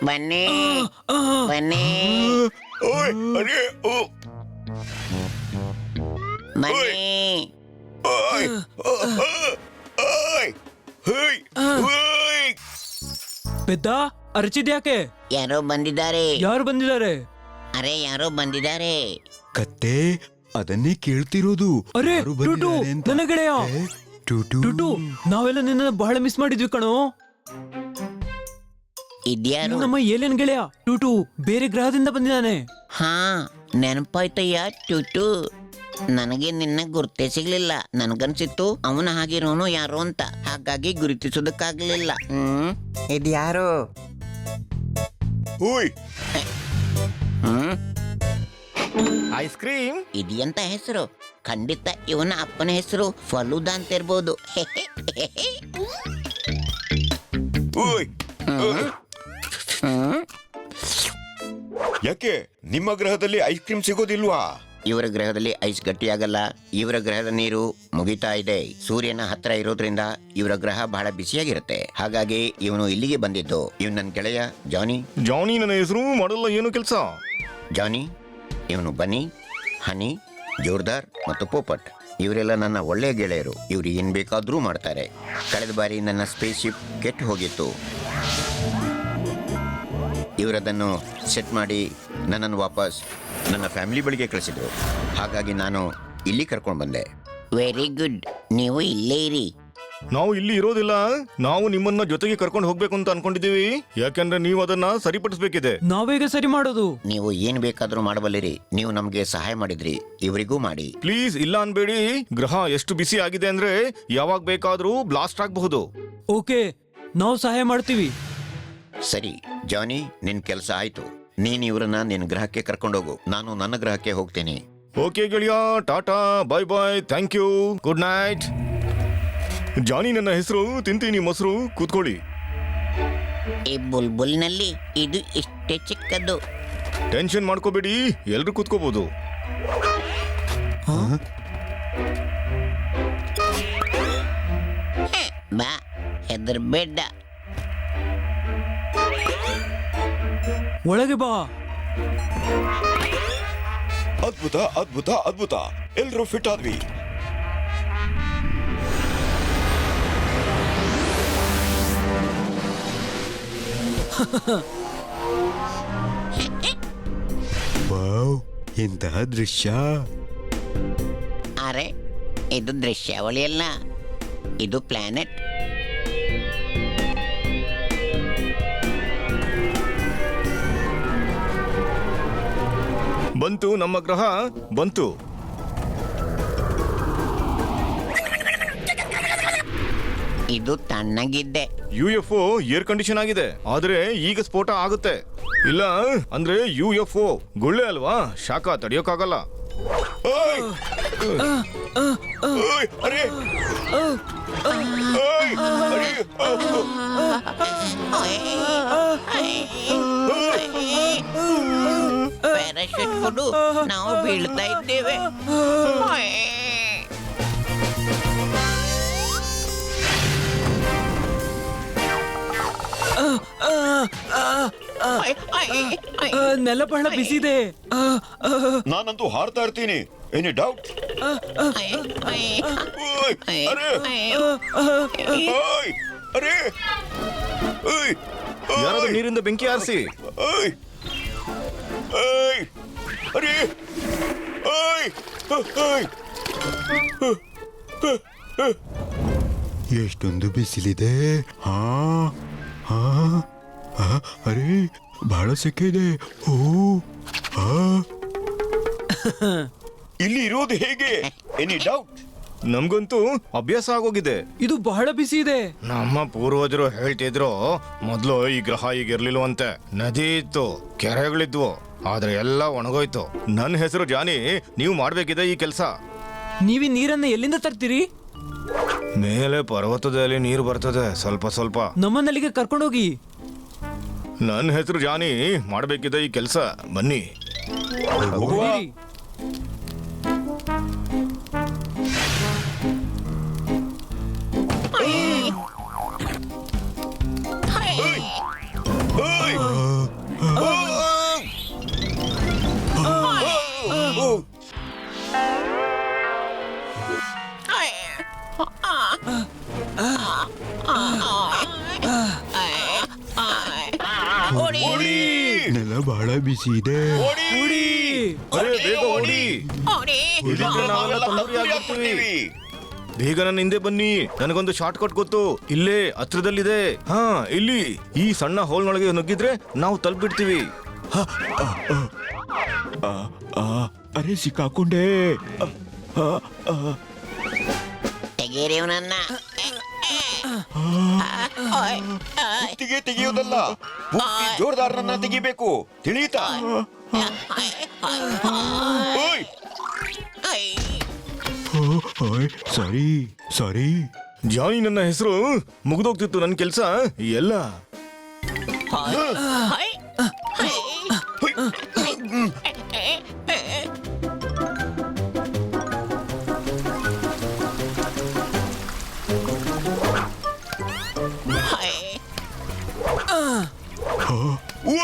ಬನ್ನಿ ಬನ್ನಿ ಓಯ್ ಅರೆ ಓ ಬನ್ನಿ. ಓಯ್ ಓಯ್ ಓಯ್ ಓಯ್ ಪೆದ್ದ ಅರಚಿದ್ಯಾಕೆ? ಯಾರೋ ಬಂದಿದ್ದಾರೆ. ಯಾರು ಬಂದಿದ್ದಾರೆ? ಅರೆ ಯಾರೋ ಬಂದಿದ್ದಾರೆ. ಕತ್ತೆ ಅದನ್ನೇ ಕೇಳ್ತಿರೋದು. ಅರೆ ಯಾರು ಟುಟು, ಬಂದಿದ್ದಾರೆ ಅಂತ. ನನ್ನ ಗೆಳೆಯ ಏ, ಟುಟು. ಟುಟು, ನಾವೆಲ್ಲ ನಿನ್ನ ಬಹಳ ಮಿಸ್ ಮಾಡಿದ್ವಿ ಕಣೋ. ಇದ್ಯಾರು? ನಮ್ಮ ಏಲಿಯನ್ ಗೆಳೆಯ ಟುಟು ಬೇರೆ ಗ್ರಹದಿಂದ ಬಂದಿದ್ದಾನೆ. ಹಾ ನೆನಪಾಯ್ತಯ್ಯ ಟುಟು. ನನಗೆ ನಿನ್ನ ಗುರುತೇ ಸಿಗ್ಲಿಲ್ಲ. ನನ್ಗನ್ಸಿತ್ತು ಅವನ ಹಾಗಿರೋನು ಯಾರು ಅಂತ, ಹಾಗಾಗಿ ಗುರುತಿಸೋದಕ್ಕಾಗ್ಲಿಲ್ಲ. ಇದ್ಯಾರು? ಓಯ್ ಐಸ್ ಕ್ರೀಮ್. ಇದೆಂತ ಹೆಸರು? ಖಂಡಿತ ಇವನ ಅಪ್ಪನ ಹೆಸರು ಫಲೂದಾ ಅಂತ ಇರ್ಬೋದು. ಓಯ್ ಯಾಕೆ ನಿಮ್ಮ ಗ್ರಹದಲ್ಲಿ ಐಸ್ ಕ್ರೀಮ್ ಸಿಗೋದಿಲ್ವಾ? ಇವರ ಗ್ರಹದಲ್ಲಿ ಐಸ್ ಗಟ್ಟಿಯಾಗಲ್ಲ. ಇವರ ಗ್ರಹದ ನೀರು ಮುಗಿತಾ ಇದೆ. ಸೂರ್ಯನ ಹತ್ರ ಇರೋದ್ರಿಂದ ಇವರ ಗ್ರಹ ಬಹಳ ಬಿಸಿಯಾಗಿರುತ್ತೆ. ಹಾಗಾಗಿ ಇವನು ಇಲ್ಲಿಗೆ ಬಂದಿದ್ದು. ಇವನು ನನ್ನ ಗೆಳೆಯ ಜಾನಿ. ಜಾನಿ ನನ್ನ ಹೆಸರು. ಮಾಡಲ್ಲ ಏನು ಕೆಲಸ? ಜಾನಿ, ಇವನು ಬನ್ನಿ, ಹನಿ, ಜೋರ್ದಾರ್ ಮತ್ತು ಪೋಪಟ್. ಇವರೆಲ್ಲ ನನ್ನ ಒಳ್ಳೆಯ ಗೆಳೆಯರು. ಇವ್ರು ಏನ್ ಬೇಕಾದ್ರೂ ಮಾಡ್ತಾರೆ. ಕಳೆದ ಬಾರಿ ನನ್ನ ಸ್ಪೇಸ್ ಶಿಪ್ ಕೆಟ್ಟು ಹೋಗಿತ್ತು. ಇವರದನ್ನು ಸೆಟ್ ಮಾಡಿ ನನ್ನನ್ನು ವಾಪಸ್ ನನ್ನ ಫ್ಯಾಮಿಲಿ ಬಳಿಗೆ ಕಳಿಸಿದ್ರು. ಹಾಗಾಗಿ ನಾನು ಇಲ್ಲಿ ಕರ್ಕೊಂಡು ಬಂದೆ. Very good. ನೀವು ಇಲ್ಲೇ ಇರಿ. ನಾವು ಇಲ್ಲಿ ಇರೋದಿಲ್ಲ. ನಾವು ನಿಮ್ಮನ್ನ ಜೊತೆಗೆ ಕರ್ಕೊಂಡು ಹೋಗ್ಬೇಕು ಅಂತ ಅನ್ಕೊಂಡಿದೀವಿ. ಯಾಕಂದ್ರೆ ನೀವು ಅದನ್ನ ಸರಿಪಡಿಸಬೇಕಿದೆ. ನಾವೇಗ ಸರಿ ಮಾಡೋದು? ನೀವು ಏನ್ ಬೇಕಾದ್ರೂ ಮಾಡಬಲ್ಲಿರಿ. ನೀವು ನಮಗೆ ಸಹಾಯ ಮಾಡಿದ್ರಿ, ಇವರಿಗೂ ಮಾಡಿ. ಪ್ಲೀಸ್ ಇಲ್ಲ ಅನ್ಬೇಡಿ. ಗ್ರಹ ಎಷ್ಟು ಬಿಸಿ ಆಗಿದೆ ಅಂದ್ರೆ ಯಾವಾಗ ಬೇಕಾದ್ರೂ ಬ್ಲಾಸ್ಟ್ ಆಗಬಹುದು. ಓಕೆ, ನಾವು ಸಹಾಯ ಮಾಡ್ತೀವಿ. ಸರಿ ಜಾನಿ, ನಿನ್ ಕೆಲಸ ಆಯ್ತು. ನೀನ್ ಇವ್ರನ್ನ ನಿನ್ ಗ್ರಹಕ್ಕೆ ಕರ್ಕೊಂಡೋಗು. ನಾನು ನನ್ನ ಗ್ರಹಕ್ಕೆ ಹೋಗ್ತೇನೆ. ಓಕೆ ಗೆಳೆಯ, ಟಾಟಾ, ಬಾಯ್ ಬಾಯ್, ಥ್ಯಾಂಕ್ ಯು, ಗುಡ್ ನೈಟ್. ಜಾನಿ ನನ್ನ ಹೆಸರು. ತಿಂತೀನಿ ಮೊಸರು. ಕೂತ್ಕೊಳ್ಳಿ. ಈ ಬುಲ್ಬುಲ್ನಲ್ಲಿ ಇದು ಇಷ್ಟೇ ಚಿಕ್ಕದ್ದು. ಟೆನ್ಷನ್ ಮಾಡ್ಕೋಬೇಡಿ, ಎಲ್ರು ಕೂತ್ಕೋಬಹುದು. ಬಾ, ಹೆದರ್ಬೇಡ. ಒಳಗೆ ಬಾ. ಅದ್ಭುತ ಅದ್ಭುತ ಅದ್ಭುತ. ಎಲ್ರೂ ಫಿಟ್ ಆದ್ವಿ. ವಾವ್, ಎಂತಹ ದೃಶ್ಯ. ಅರೆ ಇದು ದೃಶ್ಯಾವಳಿ ಅಲ್ಲ, ಇದು ಪ್ಲಾನೆಟ್. ಬಂತು, ನಮ್ಮ ಗ್ರಹ ಬಂತು. ಇದು ತಣ್ಣಗಿದ್ದೆ. UFO ಏರ್ ಕಂಡೀಷನ್ ಆಗಿದೆ, ಆದ್ರೆ ಈಗ ಸ್ಫೋಟ ಆಗುತ್ತೆ. ಇಲ್ಲ ಅಂದ್ರೆ UFO ಗುಳ್ಳೆ ಅಲ್ವಾ, ಶಾಖ ತಡೆಯೋಕ್ಕಾಗಲ್ಲ. ಓಯ್ ಓಯ್ ಅರೆ ಓಯ್ ಅರೆ ಪ್ಯಾರಾಶೂಟ್ ಕೊಡು, ನಾವು ಬೀಳ್ತಾ ಇದ್ದೇವೆ. ನೆಲ ಬಹಳ ಬಿಸಿ ಇದೆ. ನಾನಂತೂ ಹಾರ್ತಾ ಇರ್ತೀನಿ. Any doubt? ಓಯ್ ಅರೆ ಓಯ್ ಅರೆ ಓಯ್ ಯಾರಾದ್ರೂ ನೀರಿಂದ ಬೆಂಕಿ ಆರಿಸಿ. ಓಯ್ ಓಯ್ ಅರೆ ಓಯ್ ಓಯ್ ಎಷ್ಟೊಂದು ಬಿಸಿಲಿದೆ. ಹಾ ಹಾ ಹಾ, ಅರೆ ಬಹಳ ಸೆಕೆ ಇದೆ. ಓ ಹಾ, ಇಲ್ಲಿ ಇರೋದು ಹೇಗೆ? Any doubt? ನಮ್ಗಂತೂ ಅಭ್ಯಾಸ ಆಗೋಗಿದೆ. ಇದು ಬಹಳ ಬಿಸಿ ಇದೆ. ನಮ್ಮ ಪೂರ್ವಜರು ಹೇಳ್ತಿದ್ರು, ಮೊದ್ಲು ಈ ಗ್ರಹ ಈಗಿರ್ಲಿಲ್ವಂತೆ. ನದಿ ಇತ್ತು, ಕೆರೆಗಳಿದ್ವು, ಆದ್ರೆ ಎಲ್ಲ ಒಣಗೋಯ್ತು. ನನ್ನ ಹೆಸರು ಜಾನಿ. ನೀವು ಮಾಡ್ಬೇಕಿದೆ ಈ ಕೆಲಸ. ನೀವಿ ನೀರನ್ನ ಎಲ್ಲಿಂದ ತರ್ತೀರಿ? ಮೇಲೆ ಪರ್ವತದಲ್ಲಿ ನೀರು ಬರ್ತದೆ, ಸ್ವಲ್ಪ ಸ್ವಲ್ಪ. ನಮ್ಮನ್ನಲ್ಲಿಗೆ ಕರ್ಕೊಂಡೋಗಿ. ನನ್ನ ಹೆಸರು ಜಾನಿ. ಮಾಡ್ಬೇಕಿದೆ ಈ ಕೆಲಸ. ಬನ್ನಿ. ನಡೀರಿ. ಓಯ್ ನೆಲ ಬಹಳ ಬಿಸಿ ಇದೆ. ಅರೆ ಬೇಗ ಓಡಿ, ಇಲ್ಲಿಂದ ನಾವೆಲ್ಲ ತಂದೂರಿ ಆಗ್ಬಿಡ್ತೀವಿ. ಬೇಗ ನನ್ನ ಹಿಂದೆ ಬನ್ನಿ, ನನಗೊಂದು ಶಾರ್ಟ್ ಕಟ್ ಗೊತ್ತು, ಇಲ್ಲೇ ಹತ್ರದಲ್ಲಿದೆ. ಹಾ, ಇಲ್ಲಿ ಈ ಸಣ್ಣ ಹೋಲ್ನೊಳಗೆ ನುಗ್ಗಿದ್ರೆ ನಾವು ತಲುಪಿಡ್ತೀವಿ. ಅರೆ ಸಿಕ್ಕಾಕೊಂಡೆ. ತೆಗೀರಿ ಇವನನ್ನ. ಕುತ್ತಿಗೆ ತೆಗೆಯೋದಲ್ಲ, ಪೂರ್ತಿ ಜೋರ್ದಾರನನ್ನ ತೆಗಿಬೇಕು, ತಿಳಿಯುತ್ತಾ? ಓಯ್, ಸಾರಿ ಸಾರಿ. ಜಾನಿ, ನನ್ನ ಹೆಸರು ಮುಗಿದೋಗ್ತಿತ್ತು ನನ್ನ ಕೆಲಸ ಎಲ್ಲ. ಉವ್ವ!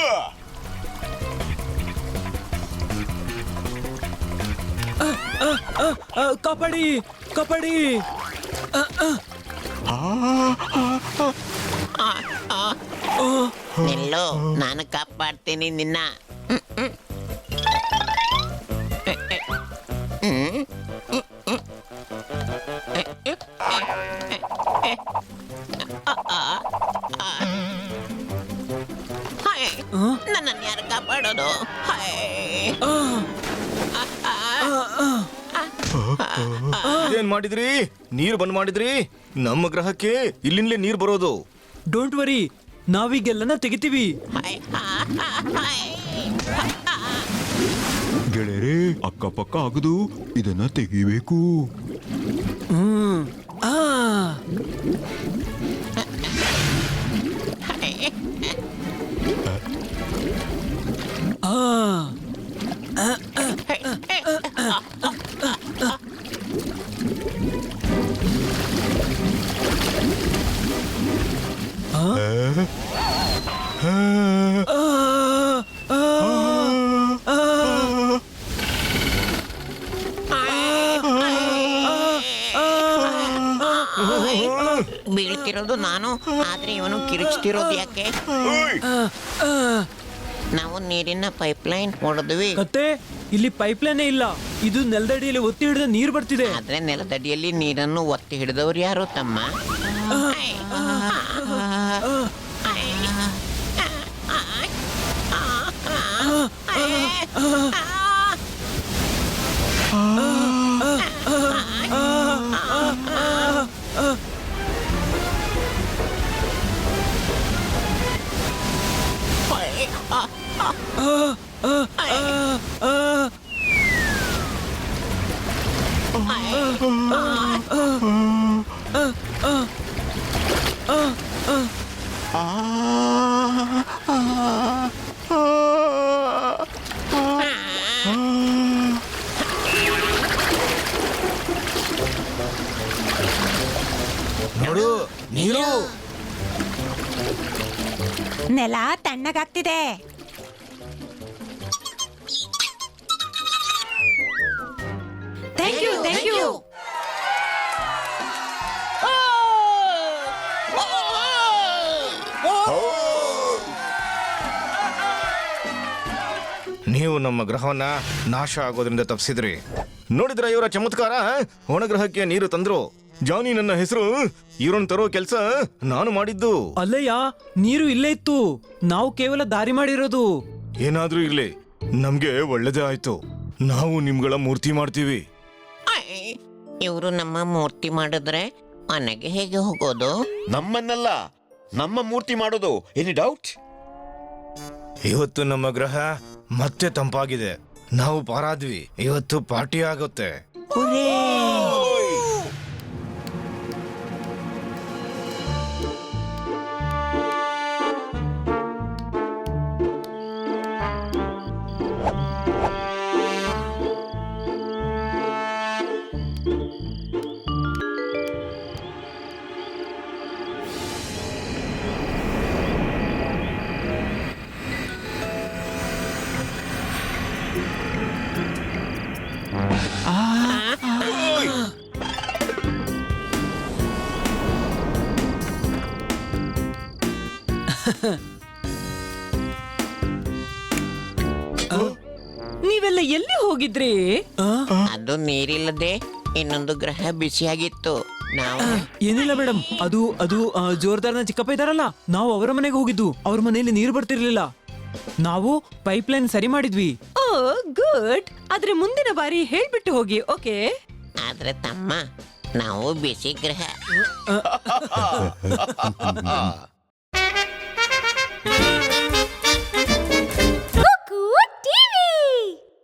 ಕಾಪಾಡಿ ಕಾಪಾಡಿ. ನಿಲ್ಲು, ನಾನು ಕಾಪಾಡ್ತೀನಿ ನಿನ್ನ. ನನ್ನನ್ನು ಯಾರು ಕಾಪಾಡೋದು? ಏನ್ ಮಾಡಿದ್ರಿ? ನೀರು ಬಂದ್ ಮಾಡಿದ್ರಿ? ನಮ್ಮ ಗ್ರಹಕ್ಕೆ ಇಲ್ಲಿಂದಲೇ ನೀರು ಬರೋದು. ಡೋಂಟ್ ವರಿ, ನಾವೀಗೆಲ್ಲನ ತೆಗಿತೀವಿ. ಗೆಳೆಯರೇ, ಅಕ್ಕಪಕ್ಕ ಆಗದು, ಇದನ್ನ ತೆಗಿಬೇಕು. ಆ ಆ ಬೀಳ್ತಿರೋದು ನಾನು, ಆದ್ರೆ ಇವನು ಕಿರುಚ್ತಿರೋದು ಯಾಕೆ? ಓಯ್! ನಾವು ನೀರಿನ ಪೈಪ್ಲೈನ್ ಹೊಡೆದ್ವಿ, ಕತ್ತೆ, ಇಲ್ಲಿ ಪೈಪ್ಲೈನೇ ಇಲ್ಲ. ಇದು ನೆಲದಡಿಯಲ್ಲಿ ಒತ್ತಿ ಹಿಡಿದ ನೀರು ಬರ್ತಿದೆ. ಆದ್ರೆ ನೆಲದಡಿಯಲ್ಲಿ ನೀರನ್ನು ಒತ್ತಿ ಹಿಡಿದವ್ರು ಯಾರು ತಮ್ಮ? ನೋಡು, ನೀರು. ನೆಲ ತಣ್ಣಗಾಗ್ತಿದೆ. Thank you thank you. ನೀವು ನಮ್ಮ ಗ್ರಹವನ್ನ ನಾಶ ಆಗೋದ್ರಿಂದ ತಪ್ಪಿಸಿದ್ರಿ. ನೋಡಿದ್ರ ಇವರ ಚಮತ್ಕಾರ? ಒಣಗ್ರಹಕ್ಕೆ ನೀರು ತಂದ್ರು. ಜಾನಿ ನನ್ನ ಹೆಸರು. ಇವರನ್ನು ತರೋ ಕೆಲಸ ನಾನು ಮಾಡಿದ್ದು. ಅಲ್ಲಯ್ಯ, ನೀರು ಇಲ್ಲೇ ಇತ್ತು, ನಾವು ಕೇವಲ ದಾರಿ ಮಾಡಿರೋದು. ಏನಾದ್ರೂ ಇರ್ಲಿ, ನಮ್ಗೆ ಒಳ್ಳೇದೇ ಆಯ್ತು. ನಾವು ನಿಮ್ಗಳ ಮೂರ್ತಿ ಮಾಡ್ತೀವಿ. ಇವರು ನಮ್ಮ ಮೂರ್ತಿ ಮಾಡಿದ್ರೆ ಮನೆಗೆ ಹೇಗೆ ಹೋಗೋದು? ನಮ್ಮನ್ನಲ್ಲ, ನಮ್ಮ ಮೂರ್ತಿ ಮಾಡೋದು. Any doubt? ಇವತ್ತು ನಮ್ಮ ಗ್ರಹ ಮತ್ತೆ ತಂಪಾಗಿದೆ. ನಾವು ಪಾರಾದ್ವಿ. ಇವತ್ತು ಪಾರ್ಟಿ ಆಗುತ್ತೆ. ನೀವೆಲ್ಲ ಎಲ್ಲಿ ಹೋಗಿದ್ರಿ? ಅದು ನೀರಿಲ್ಲದೆ ಇನ್ನೊಂದು ಗ್ರಹ ಬಿಸಿಯಾಗಿತ್ತು. ನಾವು ಏನಿಲ್ಲ ಮೇಡಮ್, ಅದು ಜೋರ್ದಾರ್ನ ಚಿಕ್ಕಪ್ಪ ಇದಾರಲ್ಲ, ನಾವು ಅವರ ಮನೆಗೆ ಹೋಗಿದ್ದು. ಅವ್ರ ಮನೆಯಲ್ಲಿ ನೀರು ಬರ್ತಿರ್ಲಿಲ್ಲ. ನಾವು ಪೈಪ್ಲೈನ್ ಸರಿ ಮಾಡಿದ್ವಿ. ಓ ಗುಡ್. ಆದ್ರೆ ಮುಂದಿನ ಬಾರಿ ಹೇಳ್ಬಿಟ್ಟು ಹೋಗಿ, ಓಕೆ? ಆದ್ರೆ ತಮ್ಮ, ನಾವು ಬಿಸಿ ಗ್ರಹ.